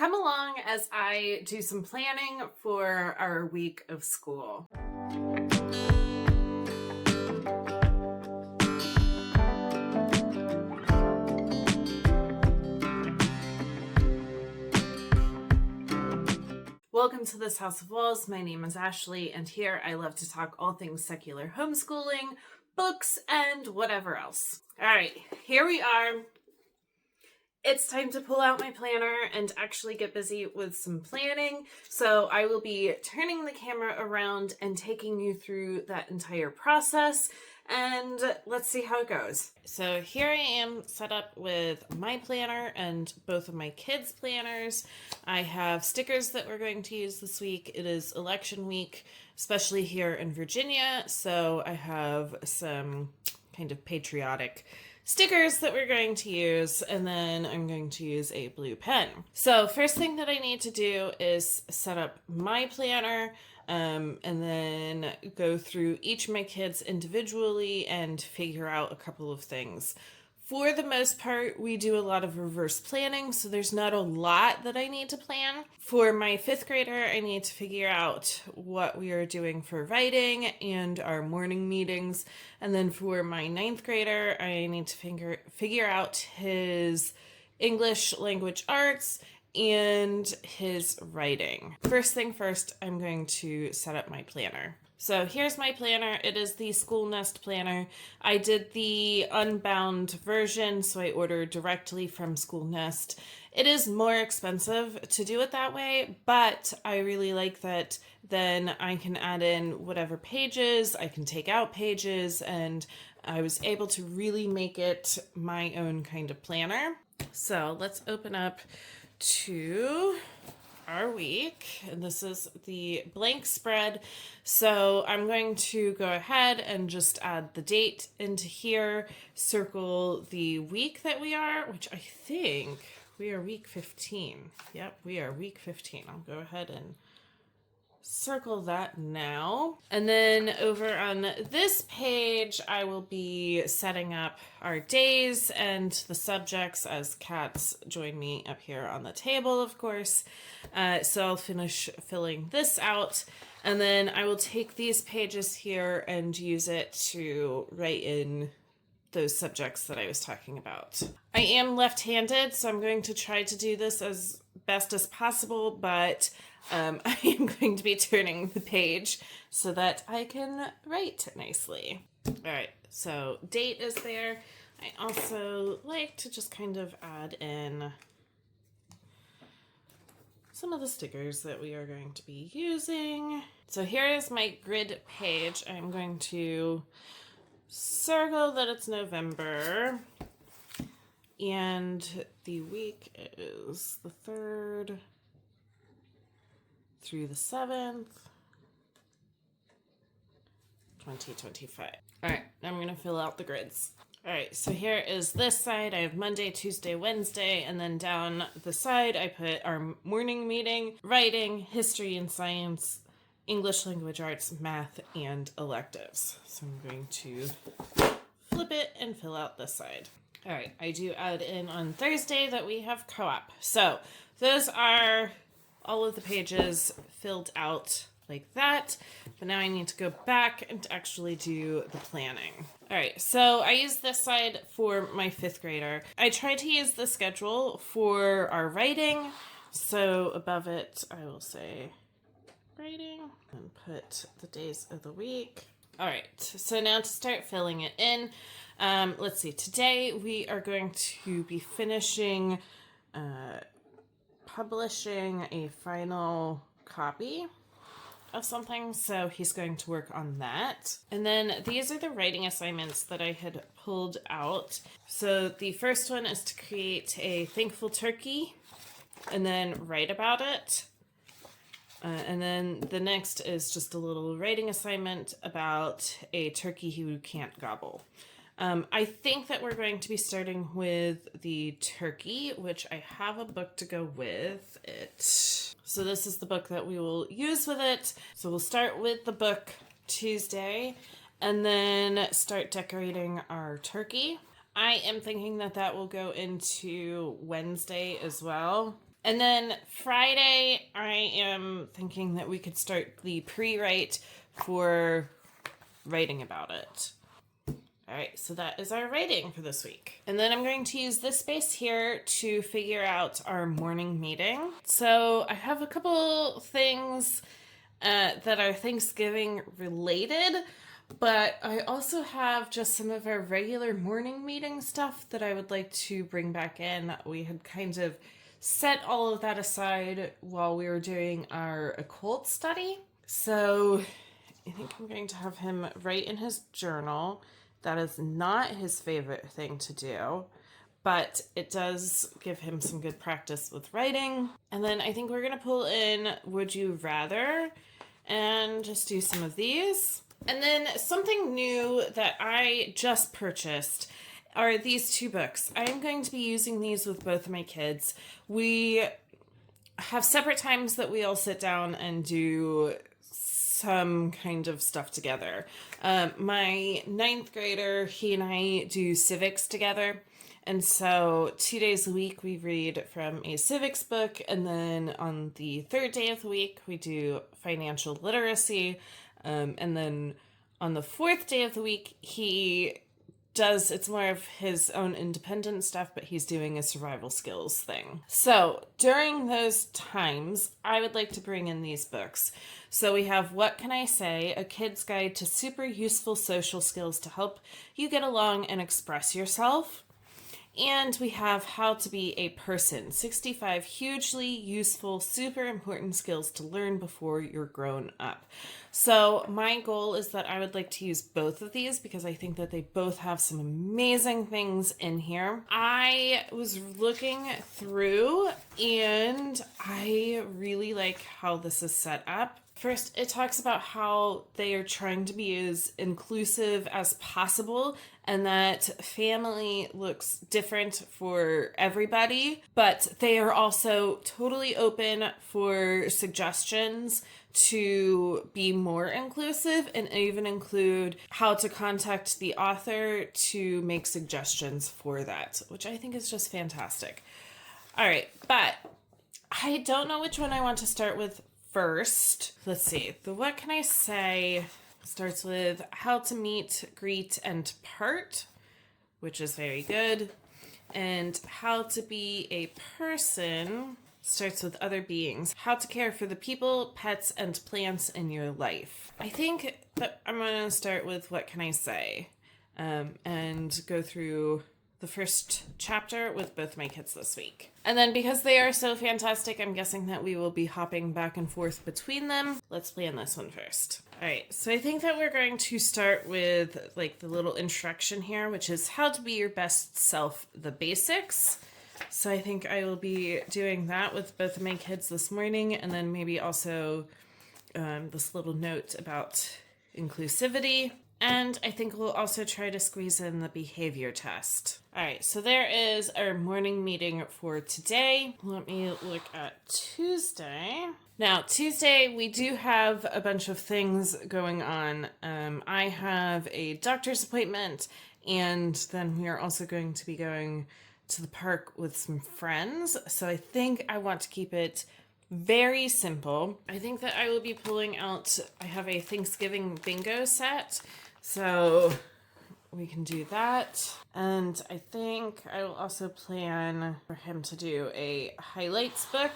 Come along as I do some planning for our week of school. Welcome to this House of Walls. My name is Ashley, and here I love to talk all things secular homeschooling, books, and whatever else. All right, here we are. It's time to pull out my planner and actually get busy with some planning. So I will be turning the camera around and taking you through that entire process, and let's see how it goes. So here I am set up with my planner and both of my kids' planners. I have stickers that we're going to use this week. It is election week, especially here in Virginia. So I have some kind of patriotic stickers that we're going to use, and then I'm going to use a blue pen. So first thing that I need to do is set up my planner, and then go through each of my kids individually and figure out a couple of things. For the most part, we do a lot of reverse planning, so there's not a lot that I need to plan. For my 5th grader, I need to figure out what we are doing for writing and our morning meetings. And then for my 9th grader, I need to figure out his English language arts and his writing. First thing first, I'm going to set up my planner. So here's my planner. It is the School Nest planner. I did the unbound version, so I ordered directly from School Nest. It is more expensive to do it that way, but I really like that then I can add in whatever pages, I can take out pages, and I was able to really make it my own kind of planner. So let's open up to our week, and this is the blank spread. So I'm going to go ahead and just add the date into here, circle the week that we are, which I think we are week 15. Yep, we are week 15. I'll go ahead and circle that now. And then over on this page, I will be setting up our days and the subjects as cats join me up here on the table, of course. So I'll finish filling this out, and then I will take these pages here and use it to write in those subjects that I was talking about. I am left-handed, so I'm going to try to do this as best as possible, but I am going to be turning the page so that I can write nicely. All right, so date is there. I also like to just kind of add in some of the stickers that we are going to be using. So here is my grid page. I'm going to circle that it's November, and the week is the 3rd through the 7th, 2025. All right, now I'm gonna fill out the grids. All right, so here is this side. I have Monday, Tuesday, Wednesday, and then down the side I put our morning meeting, writing, history and science, English language arts, math, and electives. So I'm going to flip it and fill out this side. All right, I do add in on Thursday that we have co-op. So those are all of the pages filled out like that, but now I need to go back and actually do the planning. All right, so I use this side for my 5th grader. I tried to use the schedule for our writing, so above it I will say writing and put the days of the week. All right, so now to start filling it in, let's see, today we are going to be finishing publishing a final copy of something, so he's going to work on that. And then these are the writing assignments that I had pulled out. So the first one is to create a thankful turkey and then write about it. And then the next is just a little writing assignment about a turkey who can't gobble. I think that we're going to be starting with the turkey, which I have a book to go with it. So this is the book that we will use with it. So we'll start with the book Tuesday and then start decorating our turkey. I am thinking that that will go into Wednesday as well. And then Friday, I am thinking that we could start the pre-write for writing about it. All right, so that is our writing for this week. And then I'm going to use this space here to figure out our morning meeting. So I have a couple things that are Thanksgiving related, but I also have just some of our regular morning meeting stuff that I would like to bring back in. We had kind of set all of that aside while we were doing our occult study. So I think I'm going to have him write in his journal. That is not his favorite thing to do, but it does give him some good practice with writing. And then I think we're going to pull in Would You Rather and just do some of these. And then something new that I just purchased are these two books. I am going to be using these with both of my kids. We have separate times that we all sit down and do some kind of stuff together. My 9th grader, he and I do civics together. And so 2 days a week we read from a civics book, and then on the 3rd day of the week we do financial literacy, and then on the 4th day of the week it's more of his own independent stuff, but he's doing a survival skills thing. So during those times, I would like to bring in these books. So we have What Can I Say? A Kid's Guide to Super Useful Social Skills to Help You Get Along and Express Yourself. And we have How to Be a Person, 65 hugely useful, super important skills to learn before you're grown up. So my goal is that I would like to use both of these because I think that they both have some amazing things in here. I was looking through and I really like how this is set up. First, it talks about how they are trying to be as inclusive as possible and that family looks different for everybody, but they are also totally open for suggestions to be more inclusive and even include how to contact the author to make suggestions for that, which I think is just fantastic. All right, but I don't know which one I want to start with first. Let's see. The What Can I Say starts with How to Meet, Greet, and Part, which is very good. And How to Be a Person starts with Other Beings. How to Care for the People, Pets, and Plants in Your Life. I think that I'm going to start with What Can I Say? And go through the first chapter with both my kids this week. And then because they are so fantastic, I'm guessing that we will be hopping back and forth between them. Let's plan this one first. All right, so I think that we're going to start with like the little introduction here, which is How to Be Your Best Self, the Basics. So I think I will be doing that with both of my kids this morning, and then maybe also this little note about inclusivity. And I think we'll also try to squeeze in the behavior test. All right, so there is our morning meeting for today. Let me look at Tuesday. Now, Tuesday, we do have a bunch of things going on. I have a doctor's appointment, and then we are also going to be going to the park with some friends. So I think I want to keep it very simple. I think that I will be pulling out, I have a Thanksgiving bingo set, so we can do that. And I think I will also plan for him to do a highlights book.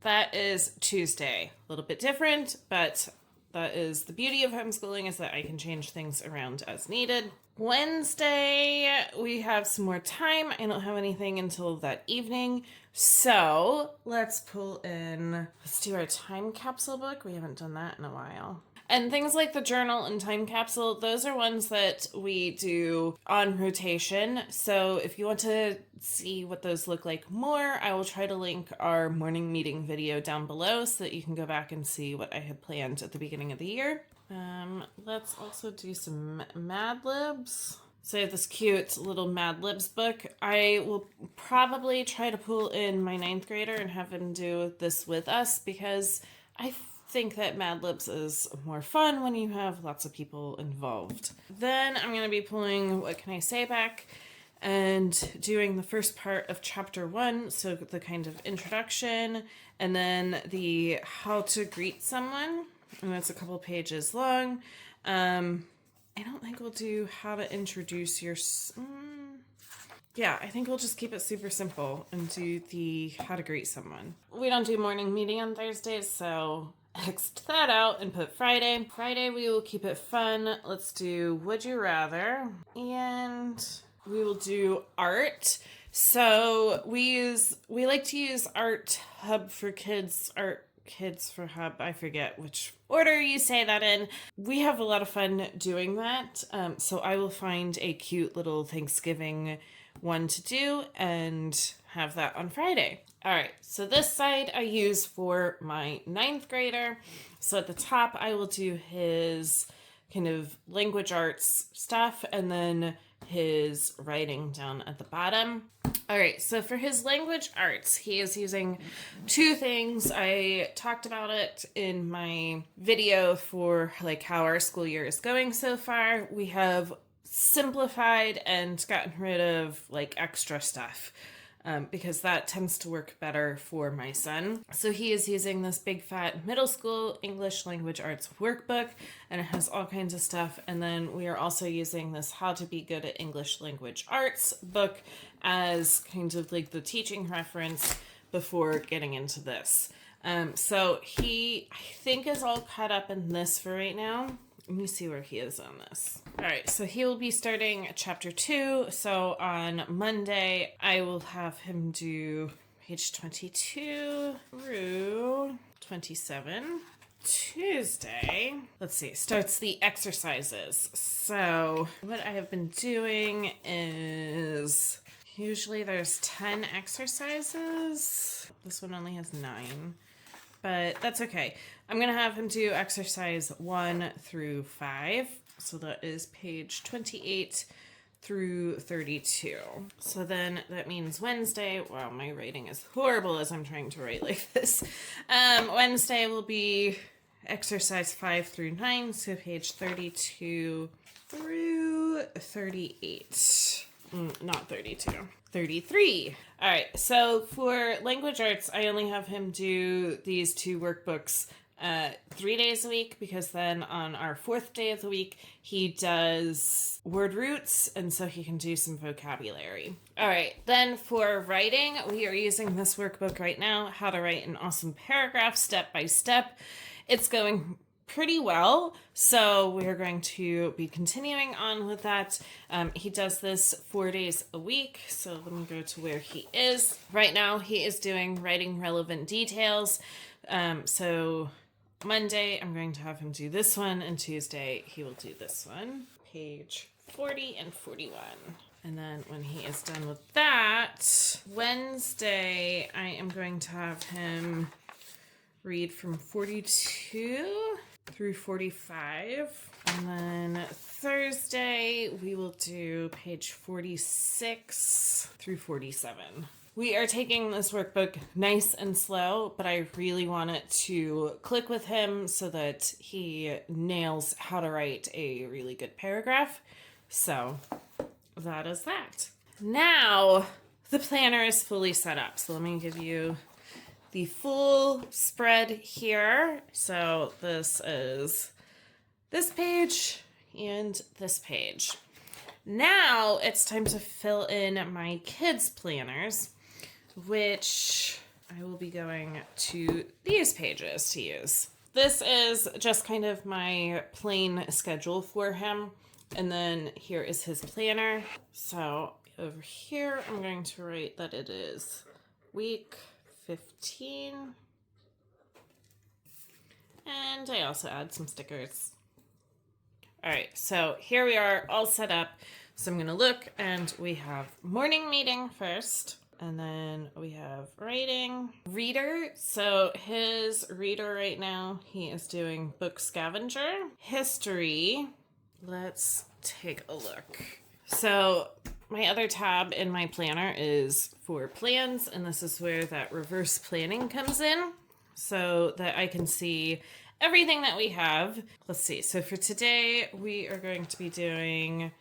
That is Tuesday. A little bit different, but that is the beauty of homeschooling, is that I can change things around as needed. Wednesday, we have some more time. I don't have anything until that evening. So let's do our time capsule book. We haven't done that in a while. And things like the journal and time capsule, those are ones that we do on rotation. So if you want to see what those look like more, I will try to link our morning meeting video down below so that you can go back and see what I had planned at the beginning of the year. Let's also do some Mad Libs. So I have this cute little Mad Libs book. I will probably try to pull in my 9th grader and have him do this with us because I think that Mad Libs is more fun when you have lots of people involved. Then I'm going to be pulling What Can I Say back, and doing the first part of chapter 1, so the kind of introduction, and then the how to greet someone, and that's a couple pages long. I don't think we'll do how to introduce your... Yeah, I think we'll just keep it super simple and do the how to greet someone. We don't do morning meeting on Thursdays, so X that out and put Friday. Friday we will keep it fun. Let's do Would You Rather, and we will do art. So we like to use Art Hub for Kids, Art Kids for Hub. I forget which order you say that in. We have a lot of fun doing that. So I will find a cute little Thanksgiving one to do and have that on Friday. All right, so this side I use for my 9th grader. So at the top I will do his kind of language arts stuff and then his writing down at the bottom. All right, so for his language arts, he is using 2 things. I talked about it in my video for like how our school year is going so far. We have simplified and gotten rid of like extra stuff because that tends to work better for my son. So he is using this big fat middle school English language arts workbook, and it has all kinds of stuff. And then we are also using this how to be good at English language arts book as kind of like the teaching reference before getting into this. So he, I think, is all caught up in this for right now. Let me see where he is on this. All right, so he will be starting chapter 2. So on Monday, I will have him do page 22 through 27. Tuesday, let's see, starts the exercises. So what I have been doing is usually there's 10 exercises. This one only has 9. But that's okay. I'm going to have him do exercise 1 through 5. So that is page 28 through 32. So then that means Wednesday, wow, my writing is horrible as I'm trying to write like this. Wednesday will be exercise 5 through 9, so page 32 through 38. Not 32. 33. All right, so for language arts, I only have him do these 2 workbooks 3 days a week, because then on our 4th day of the week, he does word roots, and so he can do some vocabulary. All right, then for writing, we are using this workbook right now, How to Write an Awesome Paragraph Step by Step. It's going pretty well, so we're going to be continuing on with that. He does this 4 days a week, so let me go to where he is. Right now he is doing writing relevant details, so Monday I'm going to have him do this one, and Tuesday he will do this one, page 40 and 41. And then when he is done with that, Wednesday I am going to have him read from 42 through 45. And then Thursday, we will do page 46 through 47. We are taking this workbook nice and slow, but I really want it to click with him so that he nails how to write a really good paragraph. So that is that. Now, the planner is fully set up. So let me give you the full spread here. So this is this page and this page. Now it's time to fill in my kids' planners, which I will be going to these pages to use. This is just kind of my plain schedule for him. And then here is his planner. So over here, I'm going to write that it is week 15. And I also add some stickers. All right, so here we are all set up. So I'm gonna look, and we have morning meeting first, and then we have writing. Reader, so his reader right now, he is doing book scavenger. History, let's take a look. So my other tab in my planner is for plans, and this is where that reverse planning comes in, so that I can see everything that we have. Let's see, so for today, we are going to be doing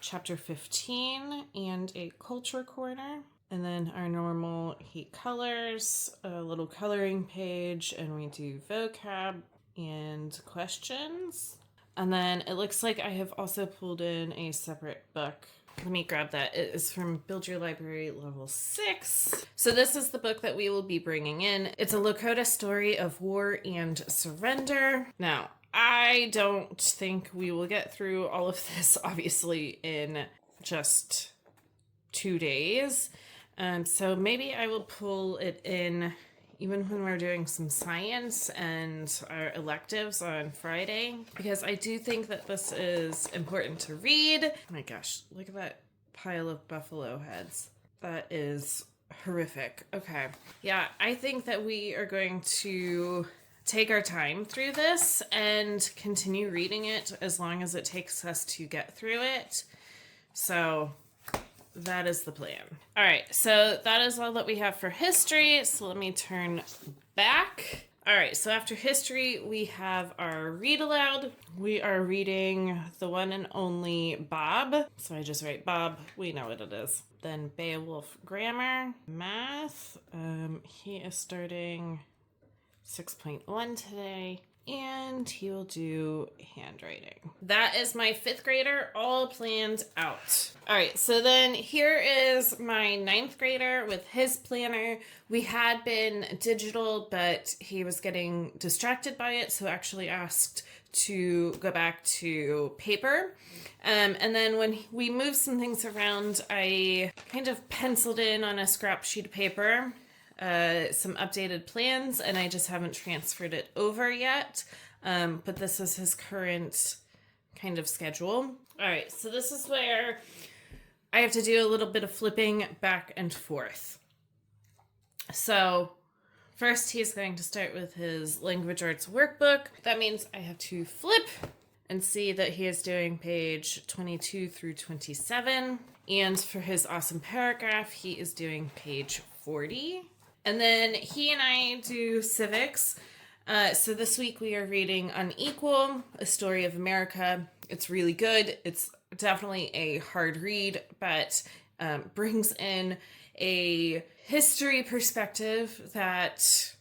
chapter 15 and a culture corner. And then our normal heat colors, a little coloring page, and we do vocab and questions. And then it looks like I have also pulled in a separate book. Let me grab that. It is from Build Your Library Level 6. So this is the book that we will be bringing in. It's a Lakota story of war and surrender. Now, I don't think we will get through all of this, obviously, in just 2 days. So maybe I will pull it in even when we're doing some science and our electives on Friday, because I do think that this is important to read. Oh my gosh, look at that pile of buffalo heads. That is horrific. Okay. Yeah, I think that we are going to take our time through this and continue reading it as long as it takes us to get through it. So that is the plan. All right, so that is all that we have for history. So let me turn back. All right, so after history, we have our read aloud. We are reading the one and only Bob. So I just write Bob. We know what it is. Then Beowulf grammar, math. He is starting 6.1 today. And he will do handwriting. That is my 5th grader all planned out. All right, so then here is my 9th grader with his planner. We had been digital, but he was getting distracted by it, so actually asked to go back to paper. And then when we moved some things around, I kind of penciled in on a scrap sheet of paper some updated plans, and I just haven't transferred it over yet. But this is his current kind of schedule. All right, so this is where I have to do a little bit of flipping back and forth. So first he's going to start with his language arts workbook. That means I have to flip and see that he is doing page 22 through 27. And for his awesome paragraph, he is doing page 40. And then he and I do civics. So this week we are reading Unequal, A Story of America. It's really good. It's definitely a hard read, but brings in a history perspective that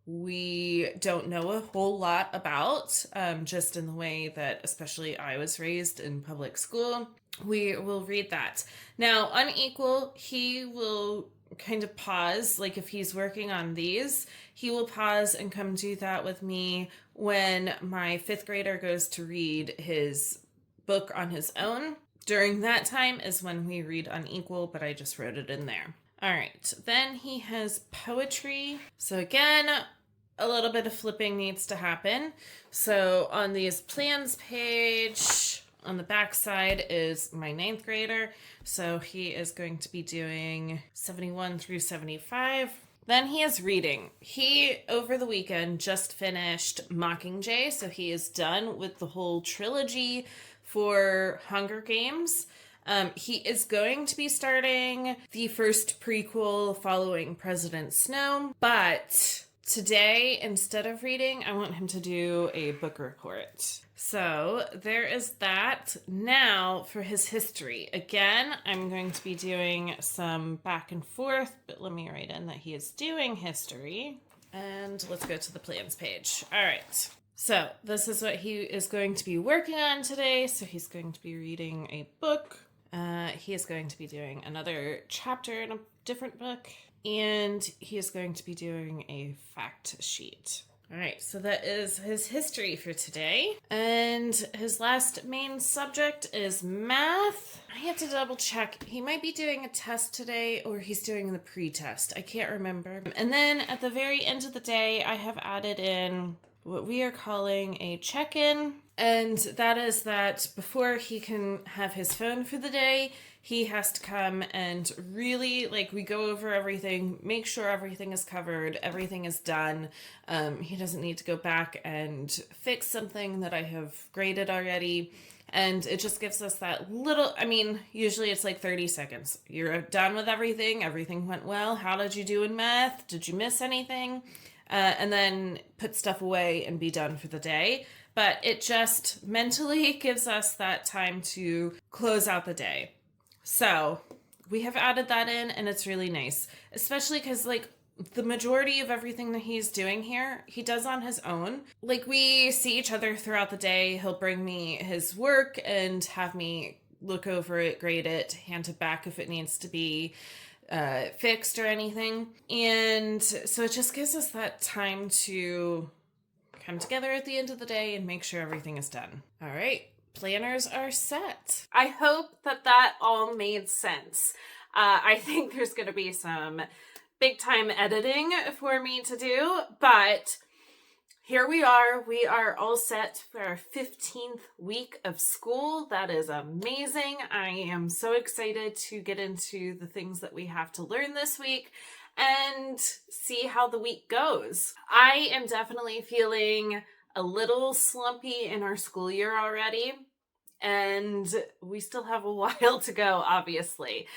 we don't know a whole lot about, just in the way that especially I was raised in public school. We will read that. Now, Unequal, he will kind of pause, like if he's working on these, he will pause and come do that with me when my 5th grader goes to read his book on his own. During that time is when we read Unequal, but I just wrote it in there. All right, then he has poetry. So again, a little bit of flipping needs to happen. So on these plans page, on the back side is my 9th grader. So he is going to be doing 71 through 75. Then he is reading. He, over the weekend, just finished Mockingjay. So he is done with the whole trilogy for Hunger Games. He is going to be starting the first prequel following President Snow. But today, instead of reading, I want him to do a book report. So there is that. Now for his history. Again, I'm going to be doing some back and forth, but let me write in that he is doing history. And let's go to the plans page. All right. So this is what he is going to be working on today. So he's going to be reading a book. He is going to be doing another chapter in a different book. And he is going to be doing a fact sheet. All right, so that is his history for today. And his last main subject is math. I have to double check. He might be doing a test today or he's doing the pre-test. I can't remember. And then at the very end of the day, I have added in what we are calling a check-in. And that is that before he can have his phone for the day, he has to come and really, we go over everything, make sure everything is covered, everything is done. He doesn't need to go back and fix something that I have graded already. And it just gives us that little, usually it's 30 seconds. You're done with everything. Everything went well. How did you do in math? Did you miss anything? And then put stuff away and be done for the day. but it just mentally gives us that time to close out the day. So we have added that in, and it's really nice, especially because like the majority of everything that he's doing here, he does on his own. Like, we see each other throughout the day. He'll bring me his work and have me look over it, grade it, hand it back if it needs to be fixed or anything. And so it just gives us that time to come together at the end of the day and make sure everything is done. All right, planners are set. I hope that all made sense. I think there's going to be some big time editing for me to do, but here we are. We are all set for our 15th week of school. That is amazing. I am so excited to get into the things that we have to learn this week and see how the week goes. I am definitely feeling a little slumpy in our school year already, and we still have a while to go, obviously.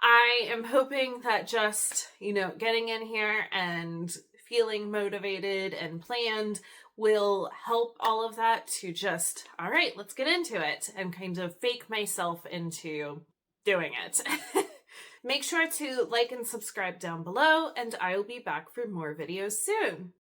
I am hoping that just, getting in here and feeling motivated and planned will help all of that to just, all right, let's get into it, and kind of fake myself into doing it. Make sure to like and subscribe down below, and I will be back for more videos soon.